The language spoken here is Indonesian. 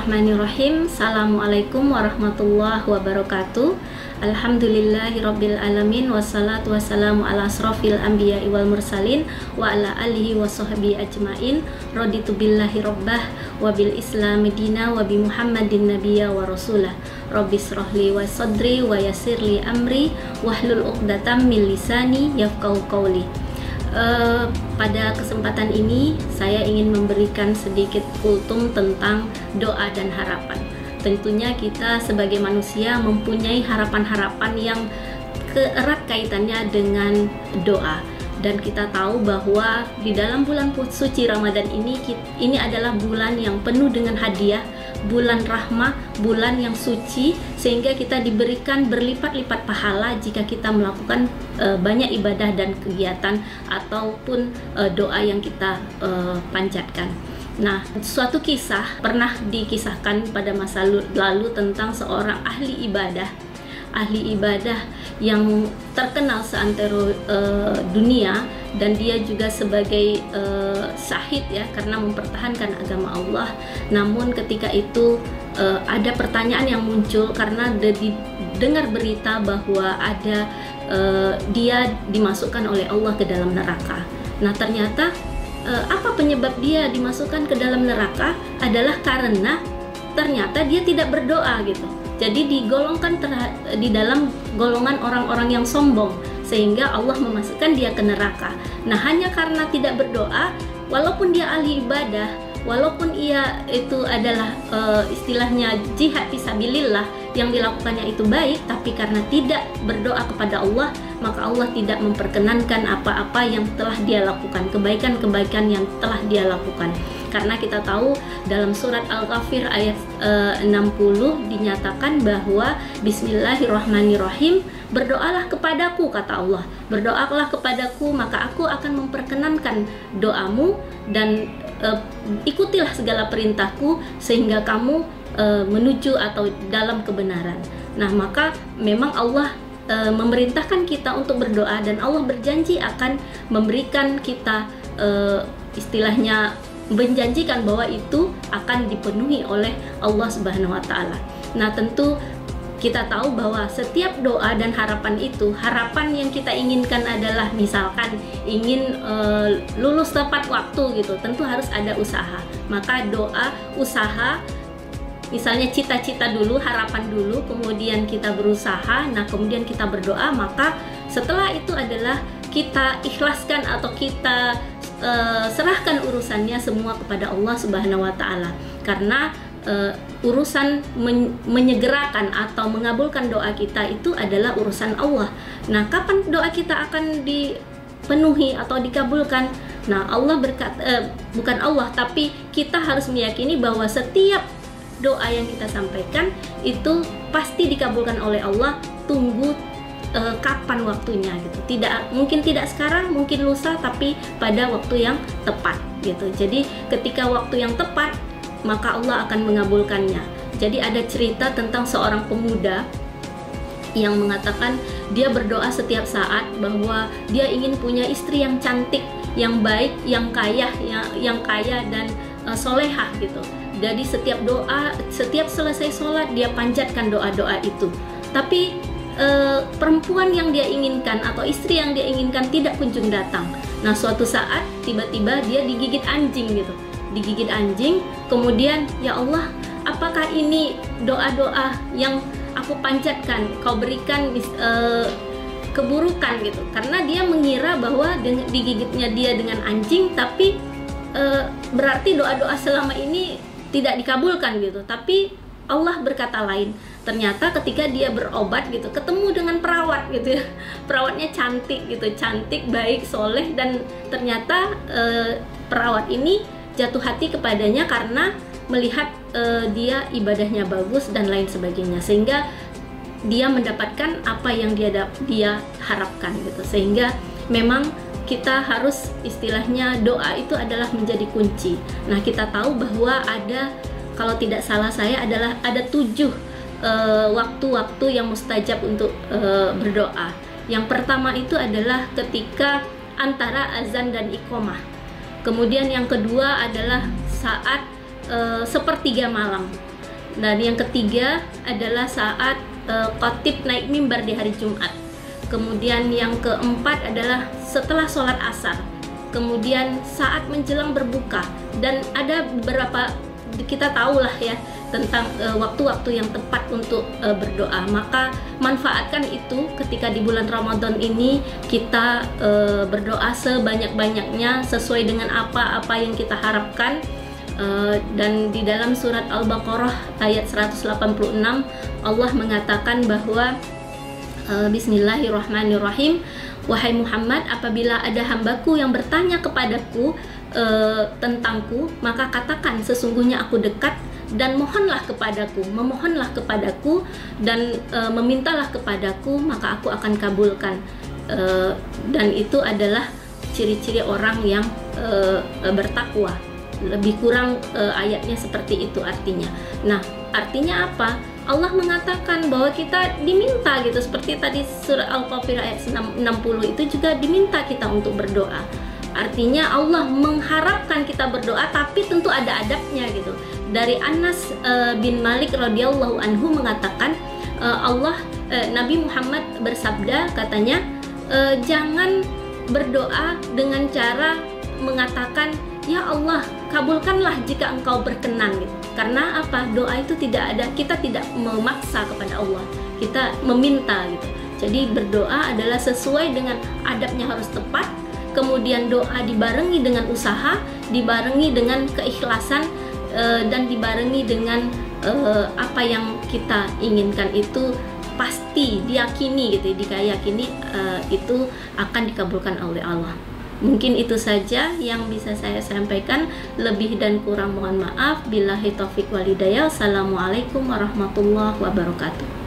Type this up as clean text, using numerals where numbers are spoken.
Bismillahirrahmanirrahim. Assalamualaikum warahmatullahi wabarakatuh. Alhamdulillahirabbil alamin wassalatu wassalamu ala asrofil anbiya'i wal mursalin wa ala alihi wa sahbihi ajmain. Raditu billahi rabbah wa bil islami dina wa bi Muhammadin nabiyya wa rasulah. Rabbi shrahli wa sadri wa yassirli amri wahlul 'uqdatam min lisani yafqahu qawli. Pada kesempatan ini saya ingin memberikan sedikit kultum tentang doa dan harapan. Tentunya kita sebagai manusia mempunyai harapan-harapan yang erat kaitannya dengan doa. Dan kita tahu bahwa di dalam bulan suci Ramadan ini adalah bulan yang penuh dengan hadiah, bulan rahmah, bulan yang suci, sehingga kita diberikan berlipat-lipat pahala jika kita melakukan banyak ibadah dan kegiatan ataupun doa yang kita panjatkan. Nah, suatu kisah pernah dikisahkan pada masa lalu tentang seorang ahli ibadah yang terkenal seantero dunia, dan dia juga sebagai syahid ya, karena mempertahankan agama Allah. Namun ketika itu ada pertanyaan yang muncul karena dengar berita bahwa ada dia dimasukkan oleh Allah ke dalam neraka. Nah, ternyata apa penyebab dia dimasukkan ke dalam neraka adalah karena ternyata dia tidak berdoa gitu. Jadi digolongkan di dalam golongan orang-orang yang sombong, sehingga Allah memasukkan dia ke neraka. Nah, hanya karena tidak berdoa, walaupun dia ahli ibadah, walaupun ia itu adalah istilahnya jihad fisabilillah, yang dilakukannya itu baik, tapi karena tidak berdoa kepada Allah, maka Allah tidak memperkenankan apa-apa yang telah dia lakukan, kebaikan-kebaikan yang telah dia lakukan. Karena kita tahu dalam surat Al-Ghafir ayat 60 dinyatakan bahwa Bismillahirrahmanirrahim, berdoalah kepadaku, kata Allah, berdoalah kepadaku maka aku akan memperkenankan doamu, dan ikutilah segala perintahku sehingga kamu menuju atau dalam kebenaran. Nah, maka memang Allah memerintahkan kita untuk berdoa, dan Allah berjanji akan memberikan kita istilahnya menjanjikan bahwa itu akan dipenuhi oleh Allah Subhanahu wa taala. Nah, tentu kita tahu bahwa setiap doa dan harapan itu, harapan yang kita inginkan adalah misalkan ingin lulus tepat waktu gitu, tentu harus ada usaha. Maka doa, usaha, misalnya cita-cita dulu, harapan dulu, kemudian kita berusaha, nah kemudian kita berdoa, maka setelah itu adalah kita ikhlaskan atau kita serahkan urusannya semua kepada Allah Subhanahu wa taala. Karena urusan menyegerakan atau mengabulkan doa kita itu adalah urusan Allah. Nah, kapan doa kita akan dipenuhi atau dikabulkan? Nah, Allah bukan Allah, tapi kita harus meyakini bahwa setiap doa yang kita sampaikan itu pasti dikabulkan oleh Allah. Tunggu kapan waktunya gitu. Mungkin tidak sekarang, mungkin lusa, tapi pada waktu yang tepat gitu. Jadi ketika waktu yang tepat, maka Allah akan mengabulkannya. Jadi ada cerita tentang seorang pemuda yang mengatakan dia berdoa setiap saat bahwa dia ingin punya istri yang cantik, yang baik, yang kaya dan solehah gitu. Jadi setiap doa, setiap selesai sholat dia panjatkan doa-doa itu. Tapi perempuan yang dia inginkan atau istri yang dia inginkan tidak kunjung datang. Nah, suatu saat tiba-tiba dia digigit anjing gitu. Digigit anjing, kemudian ya Allah, apakah ini doa-doa yang aku panjatkan kau berikan keburukan gitu. Karena dia mengira bahwa digigitnya dia dengan anjing, tapi berarti doa-doa selama ini tidak dikabulkan gitu. Tapi Allah berkata lain. Ternyata ketika dia berobat gitu, ketemu dengan perawat gitu ya. Perawatnya cantik gitu, cantik, baik, soleh, dan ternyata perawat ini jatuh hati kepadanya karena melihat dia ibadahnya bagus dan lain sebagainya, sehingga dia mendapatkan apa yang dia harapkan gitu. Sehingga memang kita harus istilahnya doa itu adalah menjadi kunci. Nah, kita tahu bahwa ada, kalau tidak salah saya adalah ada 7 waktu-waktu yang mustajab untuk berdoa. Yang pertama itu adalah ketika antara azan dan iqomah. Kemudian yang kedua adalah saat sepertiga malam. Dan yang ketiga adalah saat khatib naik mimbar di hari Jumat. Kemudian yang keempat adalah setelah sholat asar. Kemudian saat menjelang berbuka. Dan ada beberapa, kita tahulah ya tentang waktu-waktu yang tepat untuk berdoa. Maka manfaatkan itu ketika di bulan Ramadan ini kita berdoa sebanyak-banyaknya sesuai dengan apa yang kita harapkan. Dan di dalam surat Al-Baqarah ayat 186 Allah mengatakan bahwa Bismillahirrahmanirrahim, wahai Muhammad, apabila ada hambaku yang bertanya kepadaku tentangku, maka katakan sesungguhnya aku dekat, dan memohonlah kepadaku dan memintalah kepadaku, maka aku akan kabulkan. Dan itu adalah ciri-ciri orang yang bertakwa. Lebih kurang ayatnya seperti itu artinya. Nah, artinya apa? Allah mengatakan bahwa kita diminta gitu, seperti tadi surah Al-Qafir ayat 60 itu juga diminta kita untuk berdoa. Artinya Allah mengharapkan kita berdoa, tapi tentu ada adabnya gitu. Dari Anas bin Malik radhiyallahu anhu mengatakan Nabi Muhammad bersabda, katanya jangan berdoa dengan cara mengatakan ya Allah kabulkanlah jika engkau berkenan gitu. Karena apa? Doa itu tidak ada, kita tidak memaksa kepada Allah, kita meminta gitu. Jadi berdoa adalah sesuai dengan adabnya, harus tepat. Kemudian doa dibarengi dengan usaha, dibarengi dengan keikhlasan, dan dibarengi dengan apa yang kita inginkan itu pasti diyakini gitu, diyakini itu akan dikabulkan oleh Allah. Mungkin itu saja yang bisa saya sampaikan. Lebih dan kurang mohon maaf. Billahi taufik wal hidayah. Assalamualaikum warahmatullahi wabarakatuh.